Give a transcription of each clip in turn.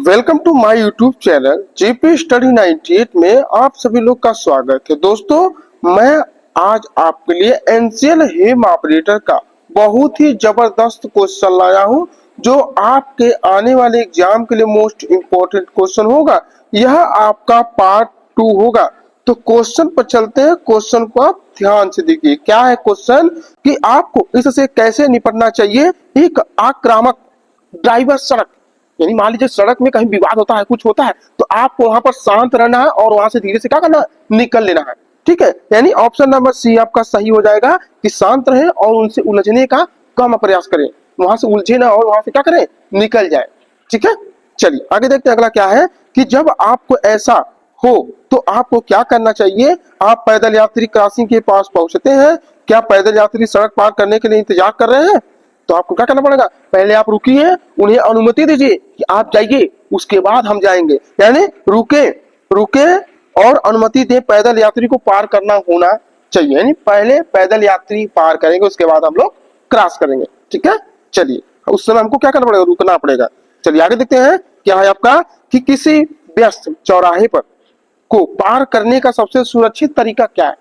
Welcome to my YouTube channel JP study 98 में आप सभी लोग का स्वागत है। दोस्तों, मैं आज आपके लिए एनसीएल हेम ऑपरेटर का बहुत ही जबरदस्त क्वेश्चन लाया हूं, जो आपके आने वाले एग्जाम के लिए मोस्ट इम्पोर्टेंट क्वेश्चन होगा। यह आपका पार्ट 2 होगा। तो क्वेश्चन पर चलते हैं। क्वेश्चन को आप ध्यान से देखिए। क्या है क्वेश्चन कि आपको इससे कैसे निपटना चाहिए। एक आक्रामक ड्राइवर सड़क, यानी मान लीजिए सड़क में कहीं विवाद होता है, कुछ होता है, तो आपको वहां पर शांत रहना है और वहां से धीरे से क्या करना है, निकल लेना है। ठीक है, यानी ऑप्शन नंबर सी आपका सही हो जाएगा कि शांत रहे और उनसे उलझने का कम प्रयास करें, वहां से उलझे ना और वहां से क्या करें, निकल जाए। ठीक है, चलिए आगे देखते हैं। अगला क्या है कि जब आपको ऐसा हो तो आपको क्या करना चाहिए। आप पैदल यात्री क्रॉसिंग के पास पहुंचते हैं। क्या पैदल यात्री सड़क पार करने के लिए इंतजार कर रहे हैं? तो आपको क्या करना पड़ेगा, पहले आप रुकिए, उन्हें अनुमति दीजिए कि आप जाइए, उसके बाद हम जाएंगे। यानी रुके रुके और अनुमति दे, पैदल यात्री को पार करना होना चाहिए। यानी पहले पैदल यात्री पार करेंगे, उसके बाद हम लोग क्रॉस करेंगे। ठीक है, चलिए उस समय हमको क्या करना पड़ेगा, रुकना पड़ेगा। चलिए आगे देखते हैं। क्या है आपका कि किसी व्यस्त चौराहे पर को पार करने का सबसे सुरक्षित तरीका क्या है।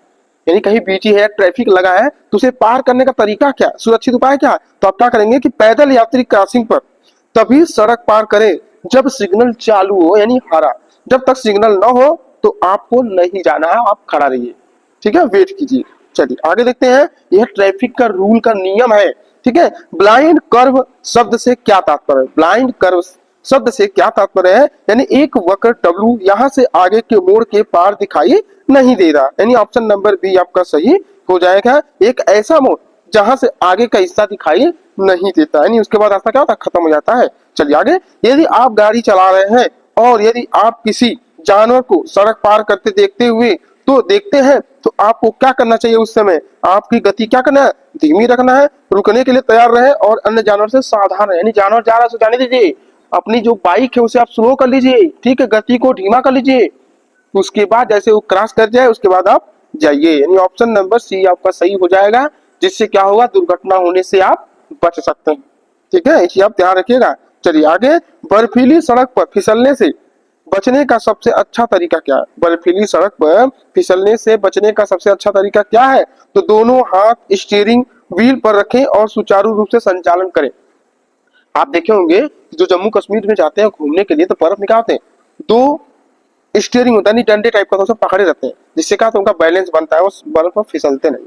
यानी कहीं बीची है, ट्रैफिक लगा है, तो उसे पार करने का तरीका क्या, सुरक्षित उपाय क्या है। तो आप क्या करेंगे कि पैदल यात्री क्रॉसिंग पर तभी सड़क पार करें जब सिग्नल चालू हो, यानी हरा। जब तक सिग्नल ना हो तो आपको नहीं जाना है, आप खड़ा रहिए। ठीक है, वेट कीजिए। चलिए आगे देखते हैं। यह ट्रैफिक का रूल का नियम है। ठीक है, ब्लाइंड कर्व शब्द से क्या तात्पर्य है। ब्लाइंड कर्व शब्द से क्या तात्पर्य है, यानी एक वक्र W यहां से आगे के मोड़ के पार दिखाई नहीं दे रहा। यानी ऑप्शन नंबर बी आपका सही हो जाएगा। एक ऐसा मोड़ जहां से आगे का हिस्सा दिखाई नहीं देता, यानी उसके बाद रास्ता क्या होता है, खत्म हो जाता है। चलिए आगे। यदि आप गाड़ी चला रहे हैं और यदि आप किसी जानवर को सड़क पार करते देखते हैं तो आपको क्या करना चाहिए। उस समय आपकी गति क्या करना है, धीमी रखना है, रुकने के लिए तैयार रहे और अन्य जानवर से सावधान है। यानी जानवर जा रहा है तो जाने दीजिए, अपनी जो बाइक है उसे आप स्लो कर लीजिए। ठीक है, गति को धीमा कर लीजिए। उसके बाद जैसे वो क्रॉस कर जाए उसके बाद आप जाइए। यानी ऑप्शन नंबर सी आपका सही हो जाएगा, जिससे क्या होगा, दुर्घटना होने से आप बच सकते हैं। ठीक है, इसे आप ध्यान रखिएगा। चलिए आगे। बर्फीली सड़क पर फिसलने से बचने का सबसे अच्छा तरीका क्या है। बर्फीली सड़क पर फिसलने से बचने का सबसे अच्छा तरीका क्या है। तो दोनों हाथ स्टीयरिंग व्हील पर रखें और सुचारू रूप से संचालन करें। आप देखे होंगे जो जम्मू कश्मीर में जाते हैं घूमने के लिए, तो बर्फ में क्या होते हैं, दो स्टीयरिंग होता है, नहीं डंडे टाइप का, तो उसे पकड़े रहते हैं, जिससे क्या उनका बैलेंस बनता है, वो बर्फ पर फिसलते नहीं।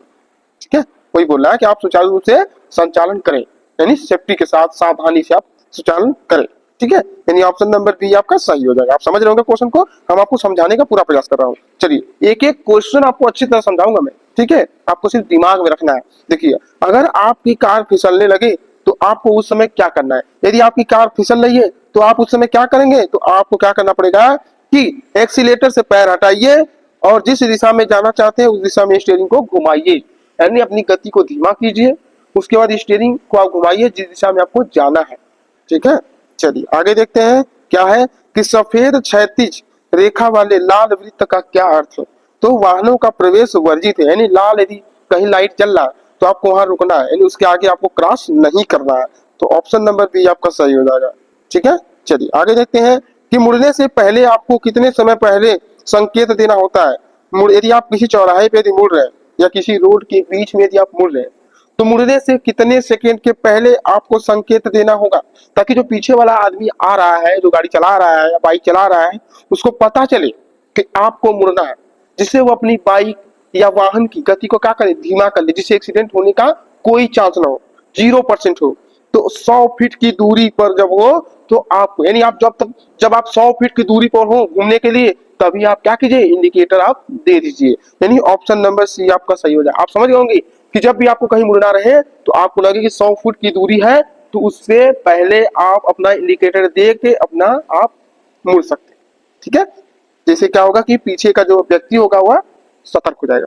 ठीक है, वही बोल रहा है कि आप सुचारू रूप से संचालन करें, यानी सेफ्टी के साथ सावधानी से आप संचालन करें। ठीक है, यानी ऑप्शन नंबर बी आपका सही हो जाएगा। आप समझ रहे होंगे क्वेश्चन को, हम आपको समझाने का पूरा प्रयास कर रहा हूँ। चलिए एक एक क्वेश्चन आपको अच्छी तरह समझाऊंगा मैं। ठीक है, आपको सिर्फ दिमाग में रखना है। देखिए, अगर आपकी कार फिसलने लगे तो आपको उस समय क्या करना है। यदि आपकी कार फिसल रही है तो आप उस समय क्या करेंगे, तो आपको क्या करना पड़ेगा कि एक्सीलेटर से पैर हटाइए और जिस दिशा में जाना चाहते हैं उस दिशा में स्टीयरिंग को घुमाइए, यानी अपनी गति को धीमा कीजिए। उसके बाद स्टीयरिंग को आप घुमाइए जिस दिशा में आपको जाना है। ठीक है, चलिए आगे देखते हैं। क्या है कि सफेद क्षैतिज रेखा वाले लाल वृत्त का क्या अर्थ है। तो वाहनों का प्रवेश वर्जित है, यानी लाल यदि कहीं लाइट जल रहा है तो आपको वहां रुकना है, यानी उसके आगे आपको क्रॉस नहीं करना है। तो ऑप्शन नंबर बी आपका सही हो जाएगा। ठीक है, चलिए आगे देखते हैं कि मुड़ने से पहले आपको कितने समय पहले संकेत देना होता है। यदि आप किसी चौराहे पे यदि मुड़ रहे हैं या किसी रोड के बीच में यदि आप मुड़ रहे हैं तो मुड़ने से कितने सेकेंड के पहले आपको संकेत देना होगा, ताकि जो पीछे वाला आदमी आ रहा है, जो गाड़ी चला रहा है या बाइक चला रहा है, उसको पता चले कि आपको मुड़ना है, जिससे वो अपनी बाइक या वाहन की गति को क्या करे, धीमा कर ले, जिससे एक्सीडेंट होने का कोई चांस ना हो, 0% हो। तो 100 फीट की दूरी पर जब हो तो आप, यानी आप जब आप 100 फीट की दूरी पर हो घूमने के लिए, तभी आप क्या कीजिए, इंडिकेटर आप दे दीजिए। यानी ऑप्शन नंबर सी आपका सही हो जाए। आप समझ गए होंगे कि जब भी आपको कहीं मुड़ना रहे तो आपको लगे कि 100 फुट की दूरी है, तो उससे पहले आप अपना इंडिकेटर दे के अपना आप मुड़ सकते हैं। ठीक है, जैसे क्या होगा कि पीछे का जो व्यक्ति होगा वह सतर्क हो जाएगा।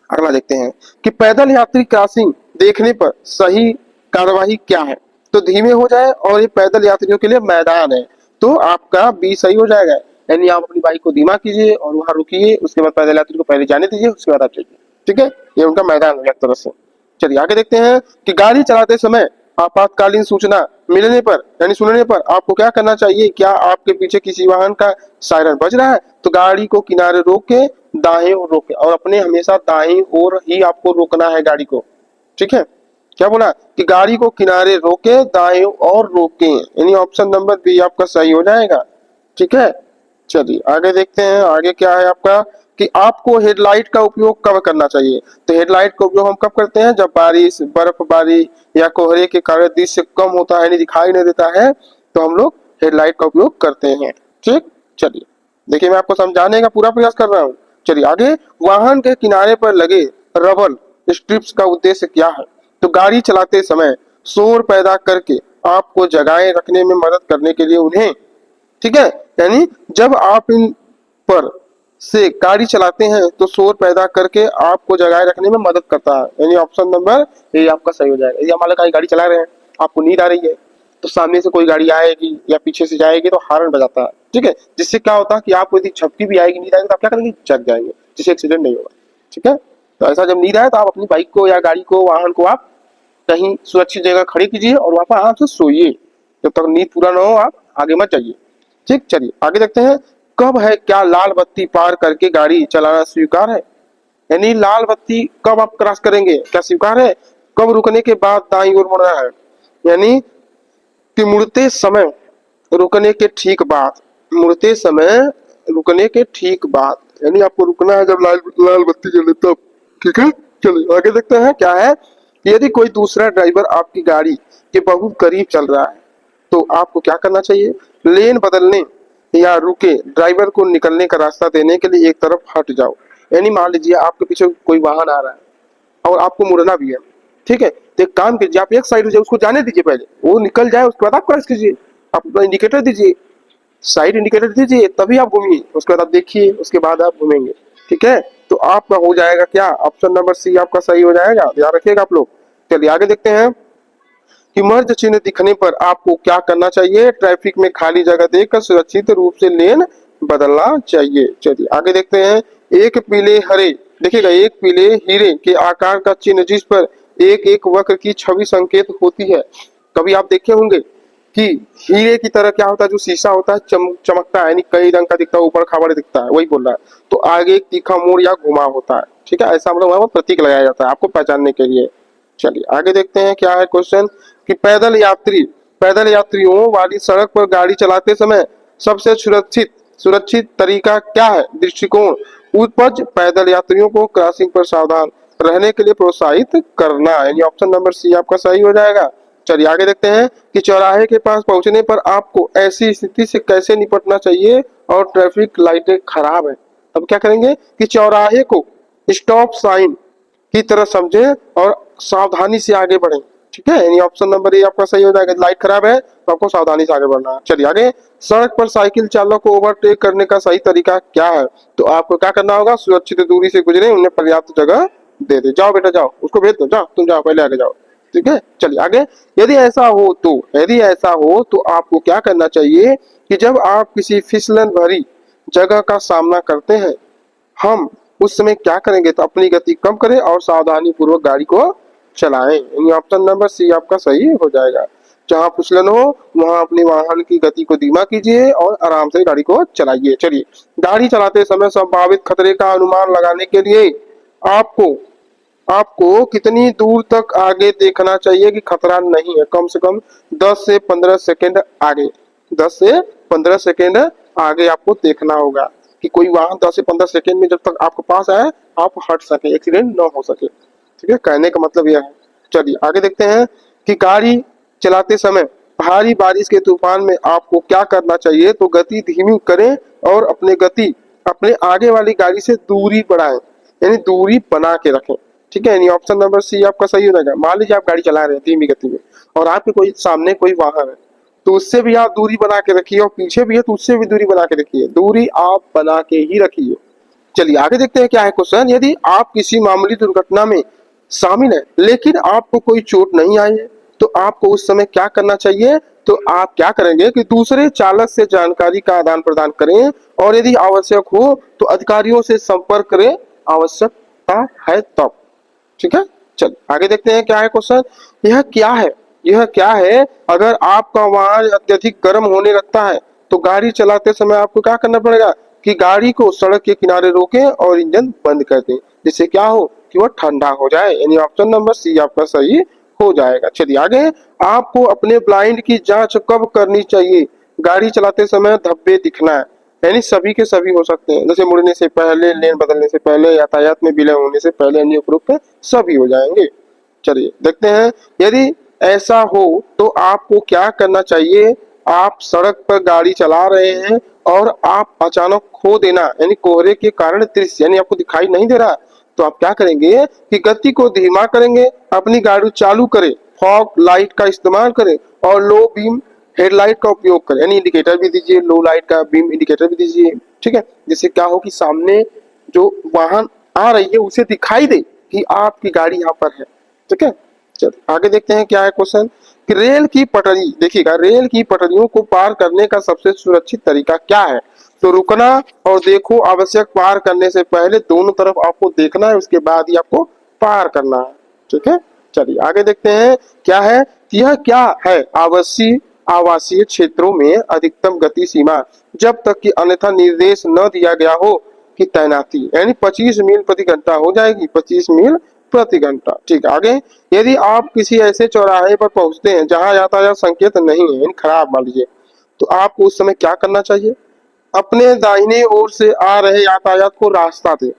अगला देखते हैं कि पैदल यात्री क्रॉसिंग देखने पर सही कार्यवाही क्या है। तो धीमे हो जाए और ये पैदल यात्रियों के लिए मैदान है, तो आपका बी सही हो जाएगा। यानी आप अपनी बाइक को धीमा कीजिए और वहां रुकिए, उसके बाद पैदल यात्री को पहले जाने दीजिए, उसके बाद आप जाइए। ठीक है, ये उनका मैदान है एक तरह से। चलिए आगे देखते हैं कि गाड़ी चलाते समय आपातकालीन सूचना मिलने पर यानी सुनने पर आपको क्या करना चाहिए? क्या आपके पीछे किसी वाहन का सायरन बज रहा है तो गाड़ी को किनारे रोक के दाएं ओर रोके, और अपने हमेशा दाएं ओर ही आपको रोकना है गाड़ी को। ठीक है, क्या बोला कि गाड़ी को किनारे रोके दाएं और रोके, यानी ऑप्शन नंबर बी आपका सही हो जाएगा। ठीक है, चलिए आगे देखते हैं। आगे क्या है आपका कि आपको हेडलाइट का उपयोग कब करना चाहिए? तो हेडलाइट का उपयोग हम कब करते हैं? जब बारिश, बर्फबारी या कोहरे के कारण दृश्य कम होता है, यानी दिखाई नहीं देता है, तो हम लोग हेडलाइट का उपयोग करते हैं। ठीक, चलिए देखिए मैं आपको समझाने का पूरा प्रयास कर रहा हूँ। चलिए आगे, वाहन के किनारे पर लगे रबर स्ट्रिप्स का उद्देश्य क्या है? तो गाड़ी चलाते समय शोर पैदा करके आपको जगाए रखने में मदद करने के लिए उन्हें, ठीक है, यानी जब आप इन पर से गाड़ी चलाते हैं तो शोर पैदा करके आपको जगाए रखने में मदद करता है, यानी ऑप्शन नंबर ए आपका सही हो जाएगा। यदि मान लो कहीं गाड़ी चला रहे हैं, आपको नींद आ रही है, तो सामने से कोई गाड़ी आएगी या पीछे से जाएगी तो हॉर्न बजाता है। ठीक है, जिससे क्या होता है कि आपको यदि झपकी भी आएगी, नींद आएगी, तो आप क्या करेंगे? जग जाएंगे, जिससे एक्सीडेंट नहीं होगा। ठीक है, तो ऐसा जब नींद आए तो आप अपनी बाइक को या गाड़ी को, वाहन को आप कहीं सुरक्षित जगह खड़ी कीजिए और वहां पर आराम से सोइए। जब तक नींद पूरा ना हो आप आगे मत जाइए। ठीक, चलिए आगे देखते हैं। कब है क्या लाल बत्ती पार करके गाड़ी चलाना स्वीकार है? यानी लाल बत्ती कब आप क्रॉस करेंगे, क्या स्वीकार है? कब रुकने के बाद दाईं ओर मुड़ना है? यानी कि मुड़ते समय रुकने के ठीक बाद, मुड़ते समय रुकने के ठीक बाद, यानी आपको रुकना है जब लाल लाल बत्ती जले तब। ठीक है, चलिए आगे देखते हैं क्या है। यदि कोई दूसरा ड्राइवर आपकी गाड़ी के बहुत करीब चल रहा है तो आपको क्या करना चाहिए? लेन बदलने या रुके ड्राइवर को निकलने का रास्ता देने के लिए एक तरफ हट जाओ। यानी मान लीजिए आपके पीछे कोई वाहन आ रहा है और आपको मुड़ना भी है, ठीक है, तो एक काम कीजिए, आप एक साइड हो जाए, उसको जाने दीजिए, पहले वो निकल जाए, उसके बाद आप क्रॉस कीजिए। आप अपना इंडिकेटर दीजिए, साइड इंडिकेटर दीजिए, तभी आप घूमिए, उसके बाद आप देखिए, उसके बाद आप घूमेंगे। ठीक है, तो आपका हो जाएगा क्या? ऑप्शन नंबर सी आपका सही हो जाएगा, ध्यान रखिएगा आप लोग। चलिए आगे देखते हैं कि मर्ज चिन्ह दिखने पर आपको क्या करना चाहिए? ट्रैफिक में खाली जगह देखकर सुरक्षित रूप से लेन बदलना चाहिए। चलिए आगे देखते हैं। एक पीले हरे, देखिएगा, एक पीले हीरे के आकार का चिन्ह जिस पर एक एक वक्र की छवि संकेत होती है। कभी आप देखे होंगे कि हीरे की तरह क्या होता है, जो शीशा होता है चमकता है, यानी कई रंग का दिखता है, ऊपर खाबड़ दिखता है, वही बोल रहा है। तो आगे एक तीखा मोड़ या घुमा होता है। ठीक है, ऐसा मतलब वहां पर प्रतीक लगाया जाता है आपको पहचानने के लिए। चलिए आगे देखते हैं क्या है क्वेश्चन कि पैदल यात्रियों वाली सड़क पर गाड़ी चलाते समय सबसे सुरक्षित सुरक्षित तरीका क्या है? दृष्टिकोण उपज पैदल यात्रियों को क्रॉसिंग पर सावधान रहने के लिए प्रोत्साहित करना, यानी ऑप्शन नंबर सी आपका सही हो जाएगा। चलिए आगे देखते हैं कि चौराहे के पास पहुंचने पर आपको ऐसी स्थिति से कैसे निपटना चाहिए और ट्रैफिक लाइटें खराब है। अब क्या करेंगे कि चौराहे को स्टॉप साइन की तरह समझें और सावधानी से आगे बढ़ें। ठीक है, यानी ऑप्शन नंबर ए आपका सही हो जाएगा। लाइट खराब है तो आपको सावधानी से आगे बढ़ना है। चलिए आगे, सड़क पर साइकिल चालक को ओवरटेक करने का सही तरीका क्या है? तो आपको क्या करना होगा? सुरक्षित दूरी से गुजरे, उन्हें पर्याप्त जगह दे दे। जाओ बेटा जाओ, उसको भेज दो, जाओ तुम जाओ, पहले आगे जाओ। ठीक है, चलिए आगे। यदि ऐसा हो तो आपको क्या करना चाहिए कि जब आप किसी फिसलन भरी जगह का सामना करते हैं, हम उस समय क्या करेंगे? तो अपनी गति कम करें और सावधानी पूर्वक गाड़ी को चलाएं, यानी ऑप्शन नंबर सी आपका सही हो जाएगा। जहां फिसलन हो वहां अपने वाहन की गति को धीमा कीजिए और आराम से गाड़ी को चलाइए। चलिए, गाड़ी चलाते समय संभावित खतरे का अनुमान लगाने के लिए आपको आपको कितनी दूर तक आगे देखना चाहिए कि खतरा नहीं है? कम से कम 10 से 15 सेकेंड आगे, 10 से 15 सेकेंड आगे आपको देखना होगा कि कोई वाहन 10 से 15 सेकेंड में जब तक आपके पास आए आप हट सके, एक्सीडेंट न हो सके। ठीक है, कहने का मतलब यह है। चलिए आगे देखते हैं कि गाड़ी चलाते समय भारी बारिश के तूफान में आपको क्या करना चाहिए? तो गति धीमी करें और अपने आगे वाली गाड़ी से दूरी बढ़ाएं, यानी दूरी बना के रखें। ठीक है, यानी ऑप्शन नंबर सी आपका सही हो जाएगा। मान लीजिए आप गाड़ी चला रहे हैं धीमी गति में और आपके कोई सामने कोई वाहन है, तो उससे भी आप दूरी बना के रखिए, और पीछे भी है तो उससे भी दूरी बना के रखिए, दूरी आप बना के ही रखिए। चलिए आगे देखते हैं क्या है क्वेश्चन। यदि आप किसी मामूली दुर्घटना में शामिल है लेकिन आपको कोई चोट नहीं आई है तो आपको उस समय क्या करना चाहिए? तो आप क्या करेंगे कि दूसरे चालक से जानकारी का आदान प्रदान करें और यदि आवश्यक हो तो अधिकारियों से संपर्क करें, आवश्यकता है तब। ठीक है, चल आगे देखते हैं क्या है क्वेश्चन। यह क्या है यह क्या है, अगर आपका वाहन अत्यधिक गर्म होने लगता है तो गाड़ी चलाते समय आपको क्या करना पड़ेगा कि गाड़ी को सड़क के किनारे रोकें और इंजन बंद कर दें, जिससे क्या हो कि वह ठंडा हो जाए। यानी ऑप्शन नंबर सी आपका सही हो जाएगा। चलिए आगे, आपको अपने ब्लाइंड की जांच कब करनी चाहिए? गाड़ी चलाते समय धब्बे दिखना है, यानी सभी के सभी हो सकते हैं, जैसे मुड़ने से पहले, लेन बदलने से पहले, यातायात में विलय होने से पहले, अन्य उपरोक्त सभी हो जाएंगे। चलिए देखते हैं, यदि ऐसा हो तो आपको क्या करना चाहिए? आप सड़क पर गाड़ी चला रहे हैं और आप अचानक खो देना, यानी कोहरे के कारण दृश्य यानी आपको दिखाई नहीं दे रहा, तो आप क्या करेंगे कि गति को धीमा करेंगे, अपनी गाड़ी चालू करें, फॉग लाइट का इस्तेमाल करें और लो बीम हेडलाइट का उपयोग करें, यानी इंडिकेटर भी दीजिए, लो लाइट का बीम इंडिकेटर भी दीजिए। ठीक है, जिससे क्या हो कि सामने जो वाहन आ रही है उसे दिखाई दे कि आपकी गाड़ी यहाँ पर है। ठीक है, चलिए आगे देखते हैं क्या है क्वेश्चन कि रेल की पटरी, देखिएगा, रेल की पटरियों को पार करने का सबसे सुरक्षित तरीका क्या है? तो रुकना और देखो, आवश्यक पार करने से पहले दोनों तरफ आपको देखना है, उसके बाद ही आपको पार करना है। ठीक है, चलिए आगे देखते हैं क्या है। यह क्या है? आवासीय क्षेत्रों में अधिकतम गति सीमा जब तक कि अन्यथा निर्देश न दिया गया हो की तैनाती, यानी 25 मील प्रति घंटा हो जाएगी, 25 मील प्रति घंटा। ठीक है, आगे, यदि आप किसी ऐसे चौराहे पर पहुंचते हैं जहां यातायात संकेत नहीं है, यानी खराब मान लीजिए, तो आपको उस समय क्या करना चाहिए? अपने दाहिने ओर से आ रहे यातायात को रास्ता दे,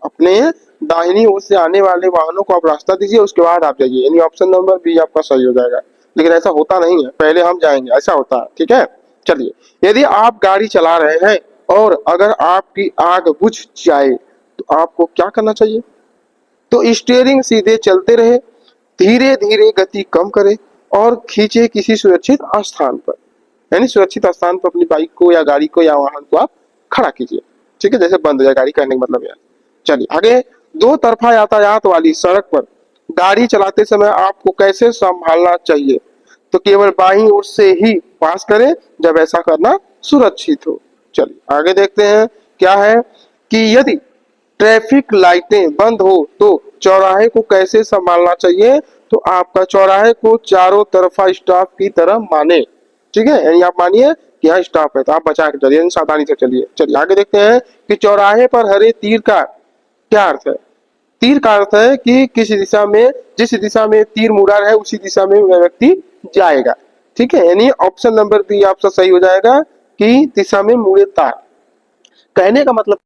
अपने दाहिनी ओर से आने वाले वाहनों को आप रास्ता दीजिए, उसके बाद आप जाइए, यानी ऑप्शन नंबर बी आपका सही हो जाएगा। लेकिन ऐसा होता नहीं है, पहले हम जाएंगे, ऐसा होता है। ठीक है, चलिए, यदि आप गाड़ी चला रहे हैं और अगर आपकी आग बुझ जाए तो आपको क्या करना चाहिए? तो स्टीयरिंग सीधे चलते रहे, धीरे धीरे गति कम करें और खींचे किसी सुरक्षित स्थान पर, यानी सुरक्षित स्थान पर अपनी बाइक को या गाड़ी को या वाहन को आप खड़ा कीजिए। ठीक है, जैसे बंद हो जाए गाड़ी, कहने का मतलब है। चलिए आगे, दो तरफा यातायात वाली सड़क पर गाड़ी चलाते समय आपको कैसे संभालना चाहिए? तो केवल बाईं ओर से ही पास करें जब ऐसा करना सुरक्षित हो। चलिए आगे देखते हैं क्या है कि यदि ट्रैफिक लाइटें बंद हो तो चौराहे को कैसे संभालना चाहिए? तो आपका चौराहे को चारों तरफा स्टॉप की तरह माने। ठीक है, यानी आप मानिए कि यहाँ स्टॉप है तो आप बचा के चलिए, सावधानी से चलिए। चलिए आगे देखते हैं कि चौराहे पर हरे तीर का क्या अर्थ है? तीर का अर्थ है कि किसी दिशा में, जिस दिशा में तीर मुड़ा है उसी दिशा में वह व्यक्ति जाएगा। ठीक है, यानी ऑप्शन नंबर बी आपका सही हो जाएगा कि दिशा में मुड़े तार, कहने का मतलब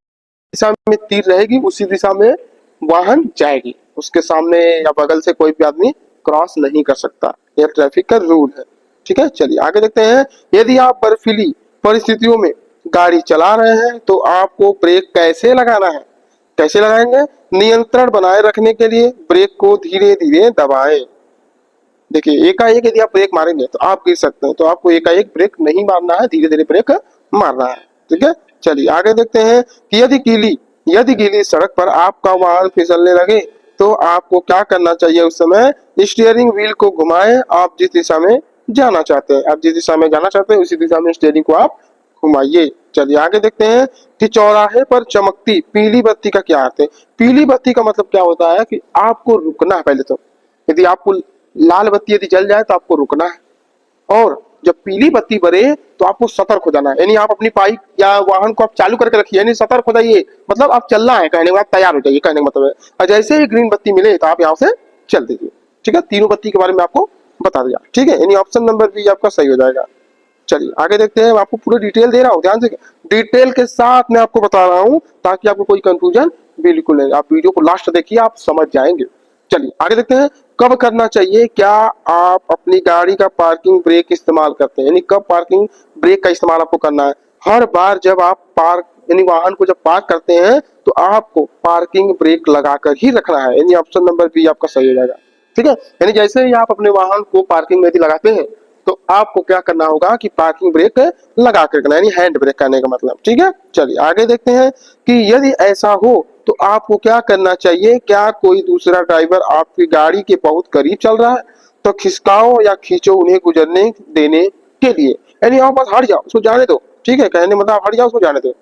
दिशा में तीर रहेगी उसी दिशा में वाहन जाएगी, उसके सामने या बगल से कोई भी आदमी क्रॉस नहीं कर सकता, यह ट्रैफिक का रूल है। ठीक है, चलिए आगे देखते हैं, यदि आप बर्फीली परिस्थितियों में गाड़ी चला रहे हैं तो आपको ब्रेक कैसे लगाना है? कैसे लगाएंगे? नियंत्रण बनाए रखने के लिए ब्रेक को धीरे धीरे दबाएं। देखिए, एकाएक यदि आप ब्रेक मारेंगे तो आप गिर सकते हैं, तो आपको एकाएक ब्रेक नहीं मारना है, धीरे धीरे ब्रेक मारना है। ठीक है, चलिए आगे देखते हैं कि यदि गीली सड़क पर आपका वाहन फिसलने लगे तो आपको क्या करना चाहिए? उस समय स्टीयरिंग व्हील को घुमाएं, आप जिस दिशा में जाना चाहते हैं, उसी दिशा में स्टीयरिंग को आप घुमाइए। चलिए आगे देखते हैं कि चौराहे पर चमकती पीली बत्ती का क्या अर्थ है? पीली बत्ती का मतलब क्या होता है कि आपको रुकना है। पहले तो यदि आपको लाल बत्ती यदि जल जाए तो आपको रुकना है, और जब पीली बत्ती बरे तो आपको सतर्क हो जाना है, यानी आप अपनी बाइक या वाहन को आप चालू करके रखिए, यानी सतर्क हो जाइए, मतलब आप चलना है, कहने के बाद तैयार हो जाइए, कहने का मतलब है। और जैसे ही ग्रीन बत्ती मिले तो आप यहाँ से चल दीजिए। ठीक है, तीनों बत्ती के बारे में आपको बता दिया। ठीक है, यानी ऑप्शन नंबर बी आपका सही हो जाएगा। चलिए आगे देखते हैं, मैं आपको पूरे डिटेल दे रहा हूँ, ध्यान से डिटेल के साथ मैं आपको बता रहा हूँ ताकि आपको कोई कंफ्यूजन बिल्कुल नहीं, आप वीडियो को लास्ट देखिए, आप समझ जाएंगे। चलिए आगे देखते हैं, कब करना चाहिए? क्या आप अपनी गाड़ी का पार्किंग ब्रेक इस्तेमाल करते हैं? यानी कब पार्किंग ब्रेक का इस्तेमाल आपको करना है? हर बार जब आप पार्क यानी वाहन को जब पार्क करते हैं तो आपको पार्किंग ब्रेक लगाकर ही रखना है, यानी ऑप्शन नंबर बी आपका सही हो जाएगा। ठीक है, यानी जैसे ही आप अपने वाहन को पार्किंग में यदि लगाते हैं तो आपको क्या करना होगा कि पार्किंग ब्रेक लगा कर रखना, यानी हैंड ब्रेक करने का मतलब। ठीक है, चलिए आगे देखते हैं कि यदि ऐसा हो तो आपको क्या करना चाहिए? क्या कोई दूसरा ड्राइवर आपकी गाड़ी के बहुत करीब चल रहा है तो खिसकाओ या खींचो उन्हें गुजरने देने के लिए, यानी आप बस हट जाओ, उसको जाने दो। ठीक है, कहने मतलब आप हट जाओ, उसको जाने दो।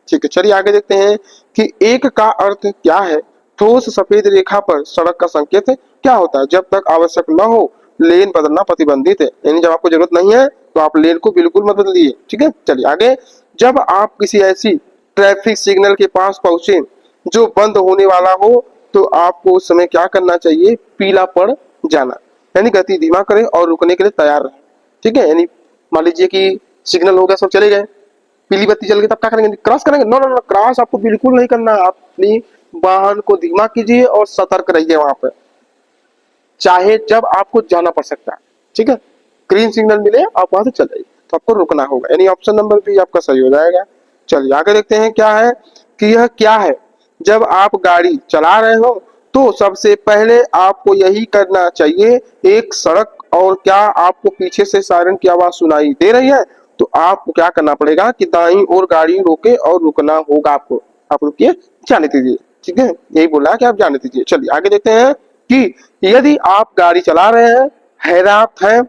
ठीक है, चलिए आगे देखते हैं कि एक का अर्थ क्या है? ठोस सफेद रेखा पर सड़क का संकेत क्या होता है? जब तक आवश्यक न हो लेन बदलना प्रतिबंधित है, यानी जब आपको जरूरत नहीं है तो आप लेन को बिल्कुल मत बदलिए। ठीक है, चलिए आगे। जब आप किसी ऐसी ट्रैफिक सिग्नल के पास पहुंचे जो बंद होने वाला हो तो आपको उस समय क्या करना चाहिए, पीला पड़ जाना, यानी गति धीमा करें और रुकने के लिए तैयार रहें। ठीक है, यानी मान लीजिए कि सिग्नल हो गया, सब चले गए, पीली बत्ती जल गई, तब क्या करेंगे, क्रॉस करेंगे? नो नो नो, क्रॉस आपको बिल्कुल नहीं करना है। आप अपनी वाहन को धीमा कीजिए और सतर्क रहिए वहां पर, चाहे जब आपको जाना पड़ सकता है। ठीक है, ग्रीन सिग्नल मिले आप वहां से चल जाइए, तो आपको रुकना होगा, यानी ऑप्शन नंबर बी आपका सही हो जाएगा। चलिए आगे देखते हैं क्या है कि यह क्या है। जब आप गाड़ी चला रहे हो तो सबसे पहले आपको यही करना चाहिए, एक सड़क और क्या आपको पीछे से सायरन की आवाज सुनाई दे रही है तो आपको क्या करना पड़ेगा कि दाईं ओर गाड़ी रोके और रुकना होगा आपको। आप रुकिए, जाने दीजिए। ठीक है, यही बोला कि आप जाने दीजिए। चलिए आगे देखते हैं कि यदि आप गाड़ी चला रहे हैं, हैरात है,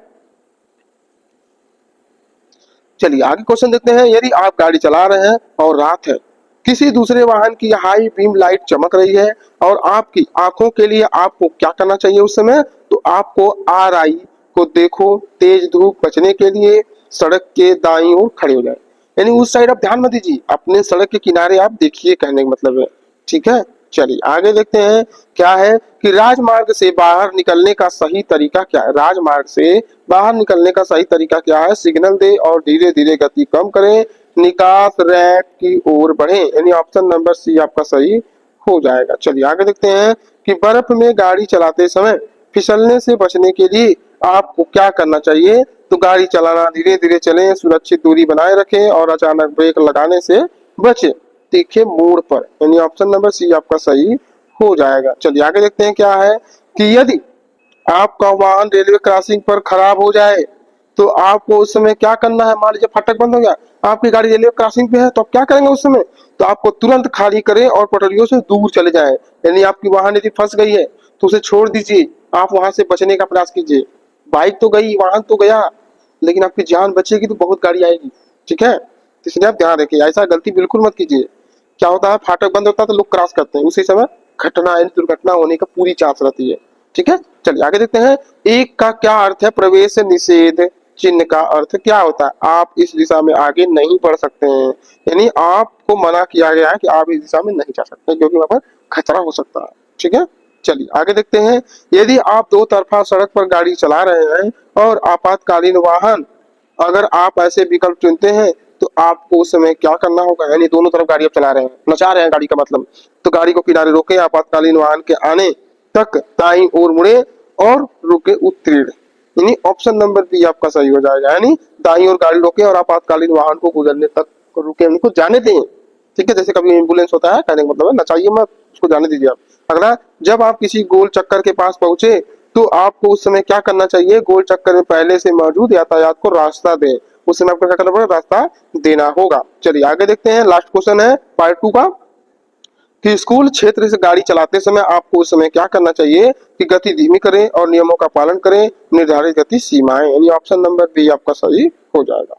चलिए आगे क्वेश्चन देखते हैं। यदि आप गाड़ी चला रहे हैं और रात है, किसी दूसरे वाहन की हाई बीम लाइट चमक रही है और आपकी आंखों के लिए आपको क्या करना चाहिए उस समय, तो आपको RI को देखो, तेज धूप बचने के लिए सड़क के दाईं ओर खड़े हो जाए, यानी उस साइड आप ध्यान मत दीजिए, अपने सड़क के किनारे आप देखिए, कहने का मतलब है। ठीक है, चलिए आगे देखते हैं क्या है कि राजमार्ग से बाहर निकलने का सही तरीका क्या है। राजमार्ग से बाहर निकलने का सही तरीका क्या है, सिग्नल दे और धीरे धीरे गति कम करें, निकास रैक की ओर बढ़े, यानी ऑप्शन नंबर सी आपका सही हो जाएगा। चलिए आगे देखते हैं कि बर्फ में गाड़ी चलाते समय फिसलने से बचने के लिए आपको क्या करना चाहिए, तो गाड़ी चलाना धीरे धीरे चलें, सुरक्षित दूरी बनाए रखें और अचानक ब्रेक लगाने से बचें तीखे मोड़ पर, यानी ऑप्शन नंबर सी आपका सही हो जाएगा। चलिए आगे देखते हैं क्या है कि यदि आपका वाहन रेलवे क्रॉसिंग पर खराब हो जाए तो आपको उस समय क्या करना है। मान लीजिए फाटक बंद हो गया, आपकी गाड़ी रेलवे क्रॉसिंग पे है, तो आप क्या करेंगे उस समय, तो आपको तुरंत खाली करें और पटरियों से दूर चले जाएं, यानी आपकी वाहन यदि फंस गई है तो उसे छोड़ दीजिए, आप वहां से बचने का प्रयास कीजिए। बाइक तो गई, वाहन तो गया, लेकिन आपकी जान बचेगी तो बहुत गाड़ी आएगी। ठीक है, तो इसलिए आप ध्यान रखिए, ऐसा गलती बिल्कुल मत कीजिए। क्या होता है, फाटक बंद होता है तो लोग क्रॉस करते हैं, उसी समय घटना यानी दुर्घटना होने का पूरी चांस रहती है। ठीक है, चलिए आगे देखते हैं। एक का क्या अर्थ है, प्रवेश निषेध चिन्ह का अर्थ क्या होता है, आप इस दिशा में आगे नहीं बढ़ सकते हैं, यानी आपको मना किया गया है कि आप इस दिशा में नहीं जा सकते क्योंकि वहां पर खतरा हो सकता है। ठीक है, चलिए आगे देखते हैं। यदि आप दो तरफा सड़क पर गाड़ी चला रहे हैं और आपातकालीन वाहन, अगर आप ऐसे विकल्प चुनते हैं तो आपको उस समय क्या करना होगा, यानी दोनों तरफ गाड़ी आप चला रहे हैं, नचा रहे हैं गाड़ी का मतलब, तो गाड़ी को किनारे रोके, आपातकालीन वाहन के आने तक दाईं ओर मुड़े और रुके उत्तीर्ण, यानी ऑप्शन नंबर बी आपका सही हो जाएगा, यानी दाईं ओर गाड़ी रोके और आपातकालीन वाहन को गुजरने तक रुके, उनको जाने दें। ठीक है, जैसे कभी एम्बुलेंस होता है, कहने का मतलब है नचाइए मत, उसको जाने दीजिए आप। अगला, जब आप किसी गोल चक्कर के पास पहुंचे तो आपको उस समय क्या करना चाहिए, गोल चक्कर में पहले से मौजूद यातायात को रास्ता दें, उस समय आपको क्या करना पड़ेगा, रास्ता देना होगा। चलिए आगे देखते हैं, लास्ट क्वेश्चन है पार्ट 2 का कि स्कूल क्षेत्र से गाड़ी चलाते समय आपको उस समय क्या करना चाहिए कि गति धीमी करें और नियमों का पालन करें, निर्धारित गति सीमाएं, यानी ऑप्शन नंबर बी आपका सही हो जाएगा।